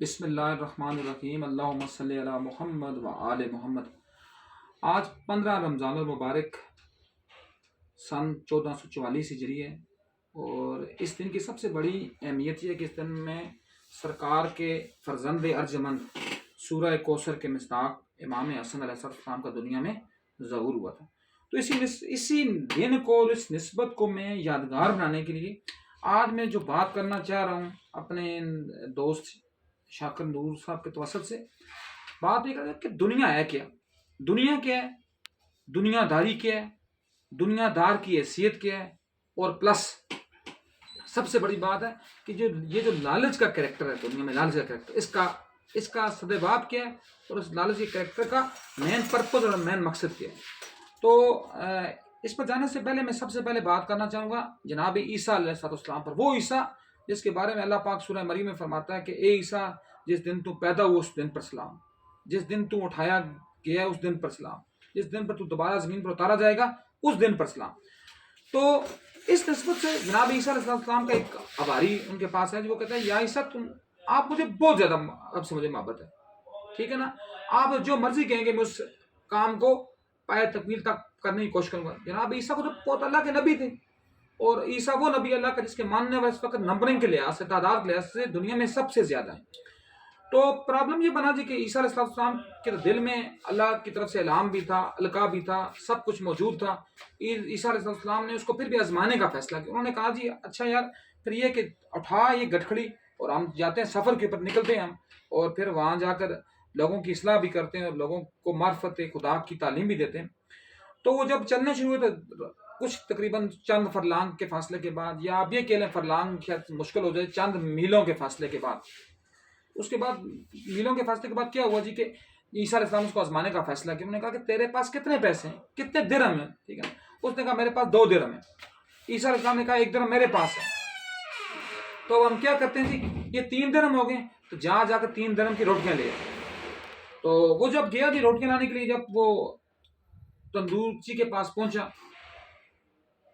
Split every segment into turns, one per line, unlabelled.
بسم اللہ الرحمن الرحیم، اللہم صلی علی محمد و آل محمد۔ آج 15 رمضان المبارک سن 1444 ہجری ہے، اور اس دن کی سب سے بڑی اہمیت یہ ہے کہ اس دن میں سرکار کے فرزند ارجمند سورہ کوثر کے مصداق امام حسن علیہ السلام کا دنیا میں ظہور ہوا تھا۔ تو اسی دن کو، اس نسبت کو میں یادگار بنانے کے لیے آج میں جو بات کرنا چاہ رہا ہوں اپنے دوست شاکر نور صاحب کے توسط سے، بات یہ کریں کہ دنیا ہے کیا، دنیا کیا ہے، دنیا داری کیا ہے، دنیا دار کی حیثیت کیا ہے، اور پلس سب سے بڑی بات ہے کہ یہ جو لالچ کا کریکٹر ہے دنیا میں، لالچ کا کریکٹر، اس کا سدباب کیا ہے، اور اس لالچ کے کریکٹر کا مین پرپز اور مین مقصد کیا ہے۔ تو اس پر جانے سے پہلے میں سب سے پہلے بات کرنا چاہوں گا جناب عیسیٰ علیہ السلام پر، وہ عیسیٰ جس کے بارے میں اللہ پاک سورہ مریم میں فرماتا ہے کہ اے عیسیٰ، جس دن تو پیدا ہوا اس دن پر سلام، جس دن تو اٹھایا گیا اس دن پر سلام، جس دن پر تو دوبارہ زمین پر اتارا جائے گا اس دن پر سلام۔ تو اس نسبت سے جناب عیسیٰ علیہ السلام کا ایک عباری ان کے پاس ہے جو وہ کہتا ہے، یا عیسیٰ آپ مجھے بہت زیادہ، اب سے مجھے محبت ہے، ٹھیک ہے نا، آپ جو مرضی کہیں گے میں اس کام کو پائے تکمیل تک کرنے کی کوشش کروں گا۔ جناب عیسیٰ کو تو بہت اللہ کے نبی تھے، اور عیسیٰ وہ نبی اللہ کا جس کے ماننے والے اس وقت نمبرنگ کے لحاظ سے، تعداد کے لحاظ سے دنیا میں سب سے زیادہ ہیں۔ تو پرابلم یہ بنا جی کہ عیسیٰ علیہ السلام کے دل میں اللہ کی طرف سے الہام بھی تھا، القاء بھی تھا، سب کچھ موجود تھا۔ عیسیٰ علیہ السلام نے اس کو پھر بھی آزمانے کا فیصلہ کیا۔ انہوں نے کہا جی اچھا یار، پھر یہ کہ اٹھا یہ گٹھڑی اور ہم جاتے ہیں سفر کے اوپر، نکلتے ہیں ہم، اور پھر وہاں جا کر لوگوں کی اصلاح بھی کرتے ہیں اور لوگوں کو معرفت خدا کی تعلیم بھی دیتے ہیں۔ تو وہ جب چلنے شروع ہوئے تو کچھ تقریباً چند فرلانگ کے فاصلے کے بعد، یا آپ یہ کہہ لیں فرلانگ شاید مشکل ہو جائے، چند میلوں کے فاصلے کے بعد، اس کے بعد میلوں کے فاصلے کے بعد کیا ہوا جی کہ عیسیٰ علیہ السلام اس کو آزمانے کا فیصلہ کیا۔ انہوں نے کہا کہ تیرے پاس کتنے پیسے ہیں، کتنے درہم ہیں، ٹھیک ہے، اس نے کہا میرے پاس 2 درہم ہیں۔ عیسیٰ علیہ السلام نے کہا 1 درہم میرے پاس ہے۔ تو ہم کیا کرتے ہیں جی، یہ 3 درہم ہو گئے، تو جہاں جا کر 3 درہم کی روٹیاں لے آئے۔ تو وہ جب گیا جی روٹیاں لانے کے لیے، جب وہ تندورچی کے پاس پہنچا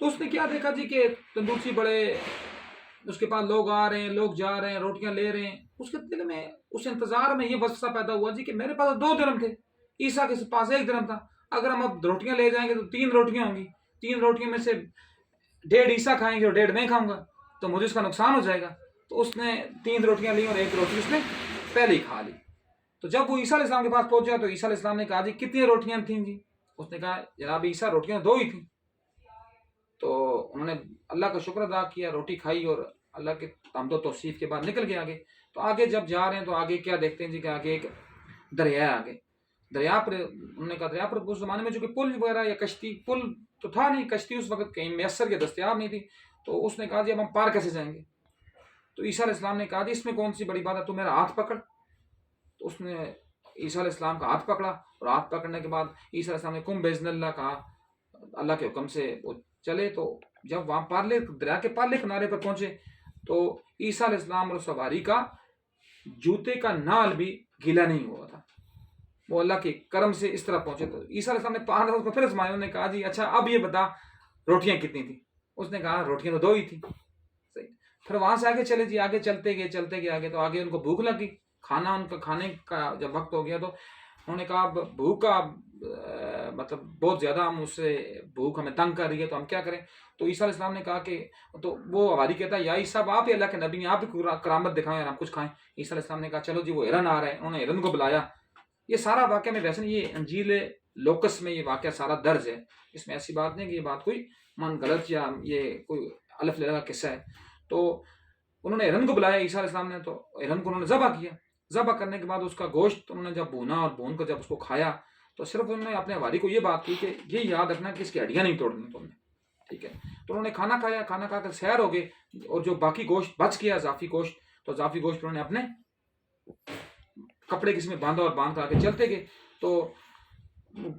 تو اس نے کیا دیکھا جی کہ تندورچی بڑے، اس کے پاس لوگ آ رہے ہیں، لوگ جا رہے ہیں، روٹیاں لے رہے ہیں۔ اس کے دل میں، اس انتظار میں یہ وسوسہ پیدا ہوا جی کہ میرے پاس 2 درہم تھے، عیسیٰ کے پاس 1 درہم تھا، اگر ہم اب روٹیاں لے جائیں گے تو 3 روٹیاں ہوں گی، 3 روٹیوں میں سے 1.5 عیسیٰ کھائیں گے اور 1.5 میں کھاؤں گا، تو مجھے اس کا نقصان ہو جائے گا۔ تو اس نے 3 روٹیاں لی اور 1 روٹی اس نے پہلے ہی کھا لی۔ تو جب وہ عیسیٰ علیہ السلام کے پاس پہنچا تو عیسیٰ علیہ السلام نے کہا جی کتنی روٹیاں تھیں جی؟ اس نے کہا جناب عیسیٰ روٹیاں 2 ہی تھیں۔ تو انہوں نے اللہ کا شکر ادا کیا، روٹی کھائی اور اللہ کے حمد و توصیف کے بعد نکل گئے آگے۔ تو آگے جب جا رہے ہیں تو آگے کیا دیکھتے ہیں جی کہ آگے ایک دریا ہے، آگے دریا پر انہوں نے کہا، دریا پر اس زمانے میں جو کہ پل وغیرہ یا کشتی، پل تو تھا نہیں، کشتی اس وقت کہیں میسر یا دستیاب نہیں تھی۔ تو اس نے کہا جی اب ہم پار کیسے جائیں گے؟ تو عیسیٰ علیہ السلام نے کہا جی اس میں کون سی بڑی بات ہے، تو میرا ہاتھ پکڑ۔ تو اس نے عیسیٰ علیہ السلام کا ہاتھ پکڑا، اور ہاتھ پکڑنے کے بعد عیسیٰ علیہ السلام نے کم باذن اللہ کہا، اللہ کے حکم سے وہ چلے۔ تو جب وہاں پارلے دریا کے پارلے کنارے پر پہنچے تو عیسیٰ علیہ السلام اور سواری کا جوتے کا نال بھی گیلا نہیں ہوا تھا، وہ اللہ کے کرم سے اس طرح پہنچے۔ تو عیسیٰ علیہ السلام نے پہاڑ کو پھر آزمایا، انہوں نے کہا جی اچھا اب یہ بتا روٹیاں کتنی تھیں؟ اس نے کہا روٹیاں تو 2 ہی تھیں۔ صحیح۔ پھر وہاں سے آگے چلے جی، آگے چلتے گئے آگے، تو آگے ان کو بھوک لگی، کھانا ان کا کھانے کا جب وقت ہو گیا تو انہوں نے کہا بھوک کا مطلب بہت زیادہ ہم اس سے بھوک ہمیں تنگ کر رہی ہے، تو ہم کیا کریں؟ تو عیسیٰ علیہ السلام نے کہا کہ، تو وہ حواری کہتا ہے یا عیسیٰ آپ ہی اللہ کے نبی ہیں، آپ ہی کرامت دکھائیں اور ہم کچھ کھائیں۔ عیسیٰ علیہ السلام نے کہا چلو جی وہ ہرن آ رہا ہے، انہوں نے ہرن کو بلایا۔ یہ سارا واقعہ میں ویسے نہیں، یہ انجیل لوکس میں یہ واقعہ سارا درج ہے، اس میں ایسی بات نہیں کہ یہ بات کوئی من غلط یا یہ کوئی الف لیلہ کا قصہ ہے۔ تو انہوں نے ہرن کو بلایا عیسیٰ علیہ السلام نے، تو ہرن کو انہوں نے ذبح کیا۔ ذبح کرنے کے بعد اس کا گوشت انہوں نے جب بھونا اور بھون کر جب اس کو کھایا تو صرف انہوں نے اپنے حواری کو یہ بات کی کہ یہ یاد رکھنا کہ اس کی ہڈیاں نہیں توڑنی تم نے، ٹھیک ہے۔ تو انہوں نے کھانا کھایا، کھانا کھا کر سیر ہو گئے، اور جو باقی گوشت بچ گیا اضافی گوشت، تو اضافی گوشت انہوں نے اپنے کپڑے کسی میں باندھا اور باندھ کر آگے چلتے گئے۔ تو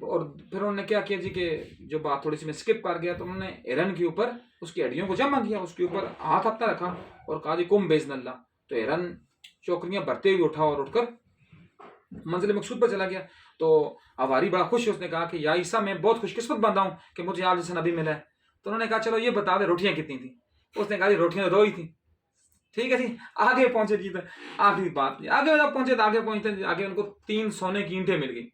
اور پھر انہوں نے کیا کیا جی کہ جو بات تھوڑی سی میں سکپ کر گیا، تو انہوں نے ہرن کے اوپر اس کی ہڈیوں کو جمع کیا، اس کے اوپر ہاتھ اپنا رکھا اور کہا جی کم باذن اللہ۔ تو ہرن چوکریاں بھرتے ہوئے اٹھا اور اٹھ کر منزل مقصود پر چلا گیا۔ تو حواری بڑا خوش ہے، اس نے کہا کہ یا عیسیٰ میں بہت خوش قسمت بندہ ہوں کہ مجھے آپ جیسا نبی ملا ہے۔ تو انہوں نے کہا چلو یہ بتا دے روٹیاں کتنی تھیں؟ اس نے کہا جی روٹیاں 2 ہی تھیں۔ ٹھیک ہے جی. آگے پہنچے جی. تو آخری بات جی. آگے جب پہنچے تو آگے پہنچتے آگے ان کو 3 سونے کی اینٹیں مل گئی.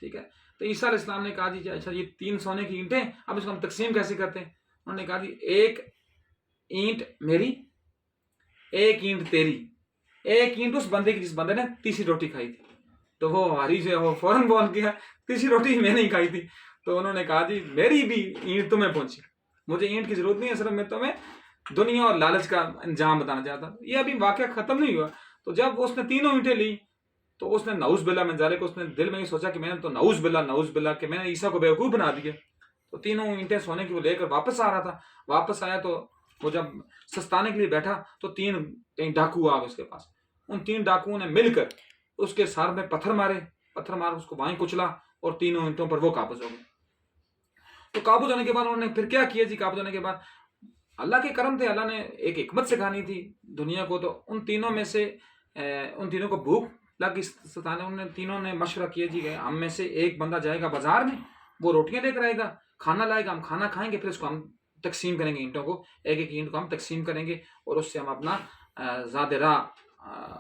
ٹھیک ہے. تو عیسیٰ علیہ السلام نے کہا جی اچھا یہ 3 سونے کی اینٹیں اب اس کو ہم تقسیم کیسے کرتے ہیں. انہوں نے کہا جی ایک اینٹ میری، ایک اینٹ تیری، ایک اینٹ اس بندے کی جس بندے نے تیسری روٹی کھائی تھی. تو وہ ہاری سے وہ فوراً بول گیا تیسری روٹی میں نہیں کھائی تھی. تو انہوں نے کہا جی میری بھی اینٹ تمہیں پہنچی، مجھے اینٹ کی ضرورت نہیں ہے، صرف میں تمہیں دنیا اور لالچ کا انجام بتانا چاہتا ہوں. یہ ابھی واقعہ ختم نہیں ہوا. تو جب اس نے تینوں اینٹیں لی تو اس نے نعوذ باللہ من ذالک، اس نے دل میں یہ سوچا کہ میں نے تو نعوذ باللہ کہ میں نے عیسیٰ کو بیوقوف بنا دیا. تو تینوں اینٹیں سونے کی وہ لے کر واپس آ رہا تھا. واپس آیا تو وہ جب سستانے کے لیے بیٹھا تو 3 کہیں ڈاکو آ گئے اس کے پاس. ان 3 ڈاکوؤں نے مل کر اس کے سر میں پتھر مار اس کو وہیں کچلا اور تینوں اینٹوں پر وہ قابض ہو گئے. تو قابض ہونے کے بعد انہوں نے پھر کیا کیا جی. قابض ہونے کے بعد اللہ کے کرم تھے، اللہ نے ایک حکمت سکھانی تھی دنیا کو. تو ان تینوں میں سے ان تینوں کو بھوک لگی ستانے. انہوں نے تینوں نے مشورہ کیا جی کہ ہم میں سے ایک بندہ جائے گا بازار میں، وہ روٹیاں لے کر آئے گا، کھانا لائے گا، ہم کھانا کھائیں گے، پھر اس کو ہم تقسیم کریں گے اینٹوں کو، ایک ایک اینٹ کو ہم تقسیم کریں گے اور اس سے ہم اپنا زاد راہ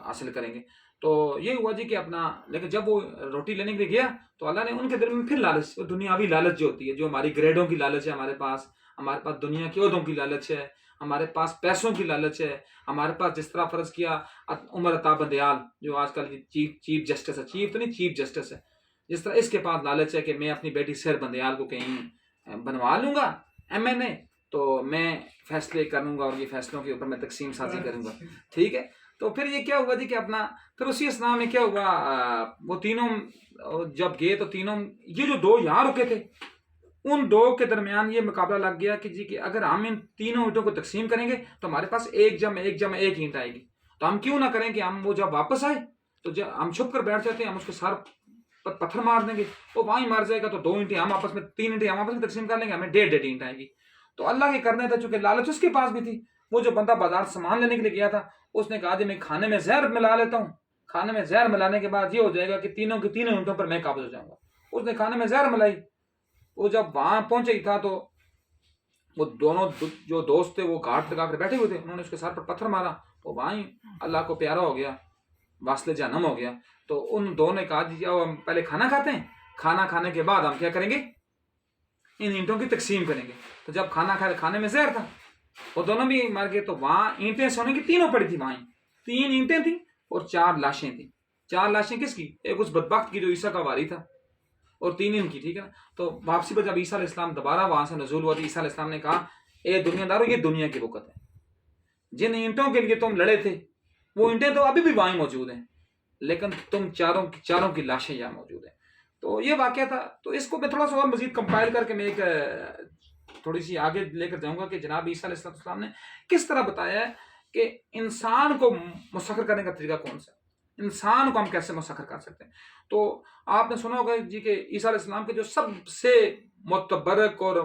حاصل کریں گے. تو یہ ہوا جی کہ اپنا، لیکن جب وہ روٹی لینے کے لیے گیا تو اللہ نے ان کے دل میں پھر لالچ، دنیاوی لالچ جو ہوتی ہے، جو ہماری گریڈوں کی لالچ ہے، ہمارے پاس دنیا کی عہدوں کی لالچ ہے، ہمارے پاس پیسوں کی لالچ ہے، ہمارے پاس جس طرح فرض کیا عمر عطا بندیال جو آج کل چیف جسٹس ہے، چیف تو نہیں چیف جسٹس ہے، جس طرح اس کے پاس لالچ ہے کہ میں اپنی بیٹی سیر بندیال کو کہیں بنوا لوں گا MNA تو میں فیصلے کروں گا اور یہ فیصلوں کے اوپر میں تقسیم سازی کروں گا. ٹھیک ہے. تو پھر یہ کیا ہوا جی کہ اپنا پھر اسی اسلام میں کیا ہوا، وہ تینوں جب گئے تو تینوں یہ جو 2 یہاں رکے تھے ان 2 کے درمیان یہ مقابلہ لگ گیا کہ جی کہ اگر ہم ان تینوں اینٹوں کو تقسیم کریں گے تو ہمارے پاس ایک اینٹ آئے گی. تو ہم کیوں نہ کریں کہ ہم وہ جب واپس آئے تو جب ہم چھپ کر بیٹھ جاتے ہیں، ہم اس کے سر پر پتھر مار دیں گے، وہ وہیں مار جائے گا. تو 2 اینٹیں ہم آپس میں 3 اینٹیں ہم آپس میں تقسیم کر لیں گے، ہمیں 1.5 اینٹ آئے گی. تو اللہ کے کرنے تھا، چونکہ لالچ اس کے پاس بھی تھی. وہ جو بندہ بازار سامان لینے کے لیے گیا تھا اس نے کہا جی میں کھانے میں زہر ملا لیتا ہوں، کھانے میں زہر ملانے کے بعد یہ ہو جائے گا کہ تینوں کی تینوں اینٹوں پر میں قابض ہو جاؤں گا. اس نے کھانے میں زہر ملائی. وہ جب وہاں پہنچے ہی تھا تو وہ دونوں جو دوست تھے وہ گھاٹ لگا کر بیٹھے ہوئے تھے، انہوں نے اس کے سر پر پتھر مارا، وہ وہیں اللہ کو پیارا ہو گیا، واصل جہنم ہو گیا. تو ان دونوں نے کہا جی اب ہم پہلے کھانا کھاتے ہیں، کھانا کھانے کے بعد ہم کیا کریں گے، ان اینٹوں کی تقسیم کریں گے. تو جب کھانے میں زہر تھا وہ دونوں بھی مر گئے. تو وہاں اینٹیں سونے کی تینوں پڑی تھی، وہاں 3 اینٹیں تھیں اور 4 لاشیں تھیں. 4 لاشیں کس کی؟ ایک اس بدبخت کی جو عیسیٰ کا واری تھا اور 3 ان کی. ٹھیک ہے نا. تو واپسی پر جب عیسیٰ علیہ السلام دوبارہ وہاں سے نزول ہوا تو عیسیٰ علیہ السلام نے کہا اے دنیا دارو، یہ دنیا کی وقت ہے، جن اینٹوں کے لیے تم لڑے تھے وہ اینٹیں تو ابھی بھی وہیں موجود ہیں، لیکن تم چاروں کی لاشیں یہاں موجود ہیں. تو یہ واقعہ تھا. تو اس کو میں تھوڑا سا اور مزید کمپائل کر کے میں ایک تھوڑی سی آگے لے کر جاؤں گا کہ جناب عیسیٰ علیہ السلام نے کس طرح بتایا ہے کہ انسان کو مسخر کرنے کا طریقہ کون سا، انسان کو ہم کیسے مسخر کر سکتے ہیں. تو آپ نے سنا ہوگا جی کہ عیسیٰ علیہ السلام کے جو سب سے متبرک اور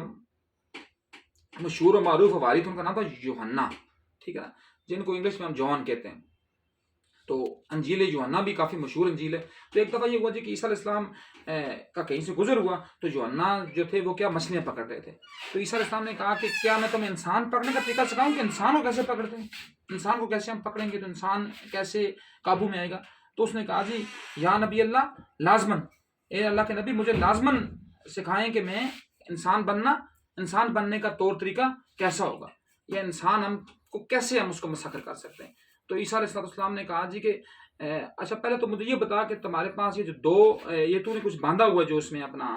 مشہور و معروف وارث ان کا نام تھا یوحنا. ٹھیک ہے نا، جن کو انگلش میں ہم جان کہتے ہیں. تو انجیل یوحنا بھی کافی مشہور انجیل ہے. تو ایک دفعہ یہ ہوا جی کہ عیسیٰ علیہ السلام کا کہیں سے گزر ہوا تو یوحنا جو تھے وہ کیا مچھلیاں پکڑ رہے تھے. تو عیسیٰ علیہ السلام نے کہا کہ کیا میں تمہیں انسان پکڑنے کا طریقہ سکھاؤں کہ انسان کو کیسے پکڑتے ہیں، انسان کو کیسے ہم پکڑیں گے تو انسان کیسے قابو میں آئے گا. تو اس نے کہا جی یا نبی اللہ لازمن، اے اللہ کے نبی مجھے لازمن سکھائیں کہ میں انسان بننے کا طور طریقہ کیسا ہوگا، یا انسان ہم کو کیسے ہم اس کو مسخر کر سکتے ہیں. تو عیسیٰ علیہ السلام نے کہا جی کہ اچھا پہلے تو مجھے یہ بتا کہ تمہارے پاس یہ جو یہ تو نے کچھ باندھا ہوا ہے جو اس میں اپنا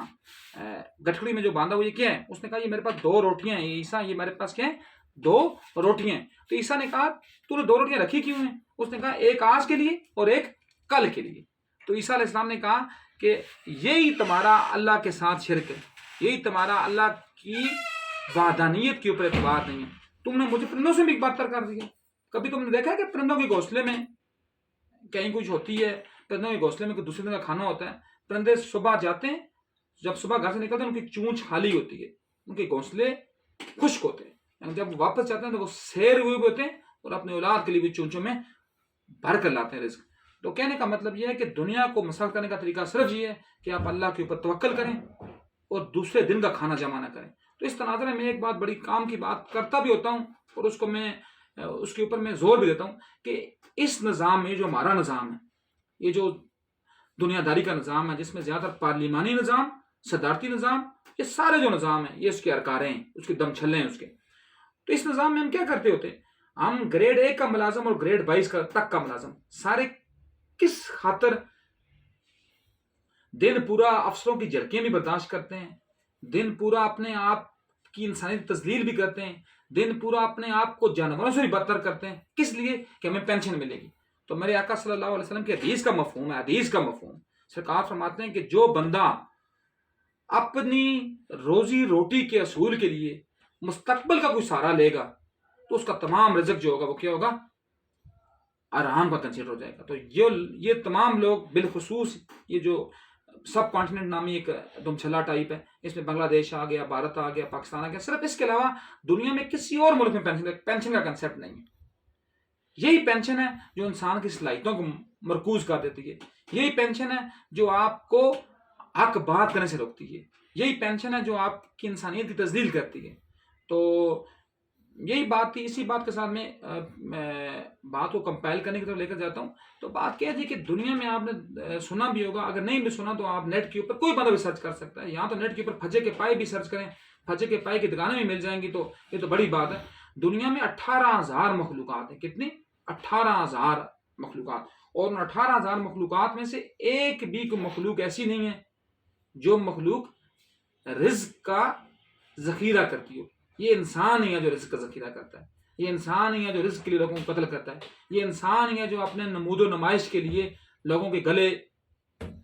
گٹھڑی میں جو باندھا ہوا یہ کیا ہے. اس نے کہا یہ میرے پاس 2 روٹیاں ہیں. عیسیٰ یہ میرے پاس کیا ہے، 2 روٹیاں ہیں. تو عیسیٰ نے کہا تو نے 2 روٹیاں رکھی کیوں ہیں. اس نے کہا ایک آج کے لیے اور ایک کل کے لیے. تو عیسیٰ علیہ السلام نے کہا کہ یہی تمہارا اللہ کے ساتھ شرک ہے، یہی تمہارا اللہ کی وحدانیت کے اوپر اعتبار نہیں ہے. تم نے مجھے پرندوں سے بھی بدتر کر دیا. کبھی تم نے دیکھا ہے کہ پرندوں کے گھونسلے میں کہیں کچھ ہوتی ہے، پرندوں کے گھونسلے میں کوئی دوسرے دن کا کھانا ہوتا ہے، پرندے صبح جاتے ہیں، جب صبح گھر سے نکلتے ہیں ان کی چونچ خالی ہوتی ہے، ان کے گھونسلے خشک ہوتے ہیں، یعنی جب واپس جاتے ہیں تو وہ سیر ہوئے ہوتے ہیں اور اپنے اولاد کے لیے بھی چونچوں میں بھر کر لاتے ہیں رزق. تو کہنے کا مطلب یہ ہے کہ دنیا کو مسخر کرنے کا طریقہ صرف یہ ہے کہ آپ اللہ کے اوپر توکل کریں اور دوسرے دن کا کھانا جمع نہ کریں. تو اس تناظر میں ایک بات بڑی کام کی بات کرتا بھی ہوتا ہوں اور اس کو میں اس کے اوپر میں زور بھی دیتا ہوں کہ اس نظام میں جو ہمارا نظام ہے، یہ جو دنیا داری کا نظام ہے، جس میں زیادہ تر پارلیمانی نظام، صدارتی نظام، یہ سارے جو نظام ہیں یہ اس کے ارکاریں ہیں، اس کے دم چھلے ہیں اس کے. تو اس نظام میں ہم کیا کرتے ہوتے ہیں؟ ہم گریڈ 1 کا ملازم اور گریڈ 22 تک کا ملازم سارے کس خاطر دن پورا افسروں کی جھڑکیاں بھی برداشت کرتے ہیں، دن پورا اپنے آپ کی انسانی تذلیل بھی کرتے ہیں، دن پورا اپنے آپ کو جانوروں سے بھی بدتر کرتے ہیں. کس لیے؟ کہ ہمیں پینشن ملے گی. تو میرے آقا صلی اللہ علیہ وسلم کی حدیث کا مفہوم ہے، حدیث کا مفہوم سرکار فرماتے ہیں کہ جو بندہ اپنی روزی روٹی کے اصول کے لیے مستقبل کا کوئی سہارا لے گا تو اس کا تمام رزق جو ہوگا وہ کیا ہوگا؟ آرام کا کنسیڈر ہو جائے گا. تو یہ تمام لوگ، بالخصوص یہ جو سب کانٹیننٹ نامی ایک دم چھلا ٹائپ ہے، اس میں بنگلہ دیش آ گیا، بھارت آ گیا، پاکستان آ گیا، صرف اس کے علاوہ دنیا میں کسی اور ملک میں پینشن کا کنسیپٹ نہیں ہے. یہی پینشن ہے جو انسان کی صلاحیتوں کو مرکوز کر دیتی ہے. یہی پینشن ہے جو آپ کو حق بات کرنے سے روکتی ہے. یہی پینشن ہے جو آپ کی انسانیت کی تذلیل کرتی ہے. تو یہی بات تھی. اسی بات کے ساتھ میں بات کو کمپائل کرنے کی طرف لے کر جاتا ہوں. تو بات کیا ہے کہ دنیا میں آپ نے سنا بھی ہوگا، اگر نہیں بھی سنا تو آپ نیٹ کے اوپر کوئی بندہ بھی سرچ کر سکتا ہے. یہاں تو نیٹ کے اوپر پھجے کے پائے بھی سرچ کریں، پھجے کے پائے کی دکانیں بھی مل جائیں گی. تو یہ تو بڑی بات ہے. دنیا میں 18,000 مخلوقات ہیں. کتنی؟ 18,000 مخلوقات. اور ان 18,000 مخلوقات میں سے ایک بھی کوئی مخلوق ایسی نہیں ہے جو مخلوق رزق کا ذخیرہ کرتی ہو. یہ انسان ہی ہے جو رزق کا ذخیرہ کرتا ہے. یہ انسان ہی ہے جو رزق کے لیے لوگوں کو قتل کرتا ہے. یہ انسان ہی ہے جو اپنے نمود و نمائش کے لیے لوگوں کے گلے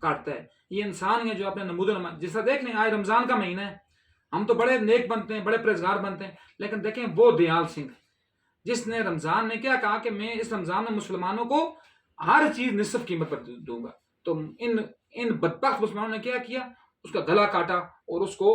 کاٹتا ہے. یہ انسان ہی ہے جو اپنے نمود و نمائش، جیسا دیکھ لیں آج رمضان کا مہینہ ہے، ہم تو بڑے نیک بنتے ہیں، بڑے پرہیزگار بنتے ہیں، لیکن دیکھیں وہ دیال سنگھ جس نے رمضان میں کیا کہا کہ میں اس رمضان میں مسلمانوں کو ہر چیز نصف قیمت پر دوں گا. تو ان بدبخت مسلمانوں نے کیا کیا؟ اس کا گلا کاٹا اور اس کو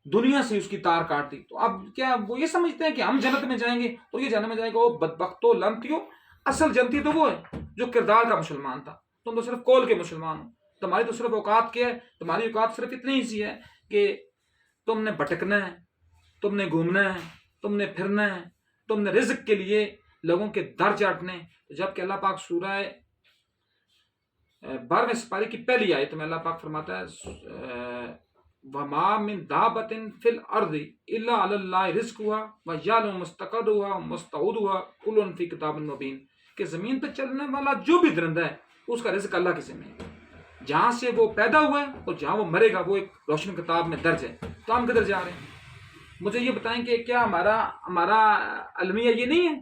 دنیا سے اس کی تار کاٹ دی. تو اب کیا وہ یہ سمجھتے ہیں کہ ہم جنت میں جائیں گے اور یہ جنت میں جائے گا؟ وہ بدبختو لنتیو، اصل جنتی تو وہ ہے جو کردار کا مسلمان تھا. تم تو صرف کول کے مسلمان ہو. تمہاری تو صرف اوقات کیا ہے؟ تمہاری اوقات صرف اتنی ہی سی ہے کہ تم نے بھٹکنا ہے، تم نے گھومنا ہے، تم نے پھرنا ہے، تم نے رزق کے لیے لوگوں کے در چاٹنے. جبکہ اللہ پاک سورہ 12ویں سپارے کی پہلی آیت میں اللہ پاک فرماتا ہے وَمَا مِن دَابَّةٍ فِي الْأَرْضِ إِلَّا عَلَى اللَّهِ رِزْقُهَا وَيَعْلَمُ مُسْتَقَرَّهَا وَمُسْتَوْدَهَا كُلٌّ فِي كِتَابٍ مُبِينٍ. کہ زمین پہ چلنے والا جو بھی درندہ ہے اس کا رزق اللہ کے ذمہ ہے. جہاں سے وہ پیدا ہوا ہے اور جہاں وہ مرے گا وہ ایک روشن کتاب میں درج ہے. تو ہم کدھر جا رہے ہیں؟ مجھے یہ بتائیں کہ کیا ہمارا المیہ یہ نہیں ہے؟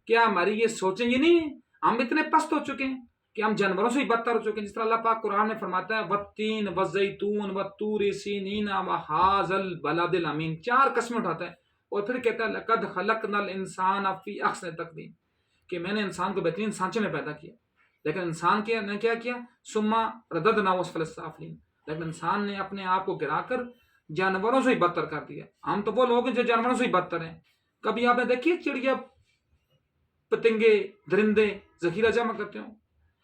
کیا ہماری یہ سوچیں یہ نہیں ہے؟ ہم اتنے پست ہو چکے ہیں کہ ہم جانوروں سے ہی بدتر ہو چکے ہیں. جس طرح اللہ پاک قرآن میں فرماتا ہے وَالتِّينِ وَالزَّيْتُونِ وَالطُّورِ سِينِينَ وَهَٰذَا الْبَلَدِ الْأَمِينِ. 4 قسمیں اٹھاتا ہے اور پھر کہتا ہے لَقَدْ خَلَقْنَا الْإِنسَانَ فِي أَحْسَنِ تَقْوِيمٍ، کہ میں نے انسان کو بہترین سانچے میں پیدا کیا. لیکن انسان نے کیا کیا؟ ثُمَّ رَدَدْنَاهُ أَسْفَلَ السَّافِلِينَ. لیکن انسان نے اپنے آپ کو گرا کر جانوروں سے ہی بدتر کر دیا. ہم تو وہ لوگ ہیں جو جانوروں سے ہی بدتر ہیں. کبھی آپ نے دیکھی چڑیا، پتنگے، درندے ذخیرہ جمع کرتے ہوں؟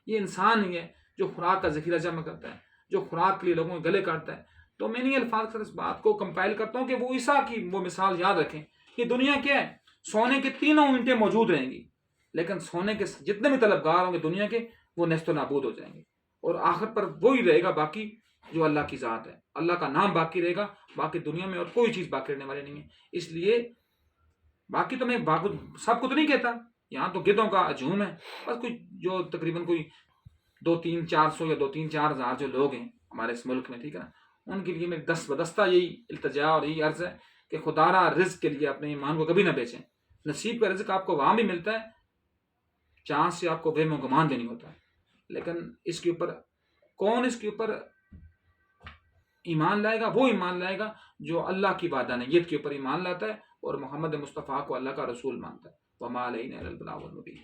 یہ انسان ہی ہے جو خوراک کا ذخیرہ جمع کرتا ہے، جو خوراک کے لیے لوگوں کے گلے کاٹتا ہے. تو میں نے الفاظ سے اس بات کو کمپائل کرتا ہوں کہ وہ عیسیٰ کی وہ مثال یاد رکھیں کہ دنیا کیا ہے؟ سونے کے 3 اینٹیں موجود رہیں گی، لیکن سونے کے جتنے بھی طلبگار ہوں گے دنیا کے وہ نیست و نابود ہو جائیں گے. اور آخر پر وہی رہے گا باقی جو اللہ کی ذات ہے. اللہ کا نام باقی رہے گا، باقی دنیا میں اور کوئی چیز باقی رہنے والی نہیں ہے. اس لیے باقی تو میں سب کو تو نہیں کہتا، یہاں تو گدوں کا ہجوم ہے. بس کوئی جو تقریباً کوئی 2-3-400 یا 2-3-4 ہزار جو لوگ ہیں ہمارے اس ملک میں، ٹھیک ہے نا، ان کے لیے میری دست بدستہ یہی التجا اور یہی عرض ہے کہ خدا را رزق کے لیے اپنے ایمان کو کبھی نہ بیچیں. نصیب کا رزق آپ کو وہاں بھی ملتا ہے جہاں سے آپ کو وہم و گمان بھی نہیں ہوتا ہے. لیکن اس کے اوپر کون اس کے اوپر ایمان لائے گا؟ وہ ایمان لائے گا جو اللہ کی وحدانیت کے اوپر ایمان لاتا ہے اور محمد مصطفیٰ کو اللہ کا رسول مانتا ہے. وَمَا عَلَيْنَا إِلَّا الْبَلَاغُ الْمُبِينُ.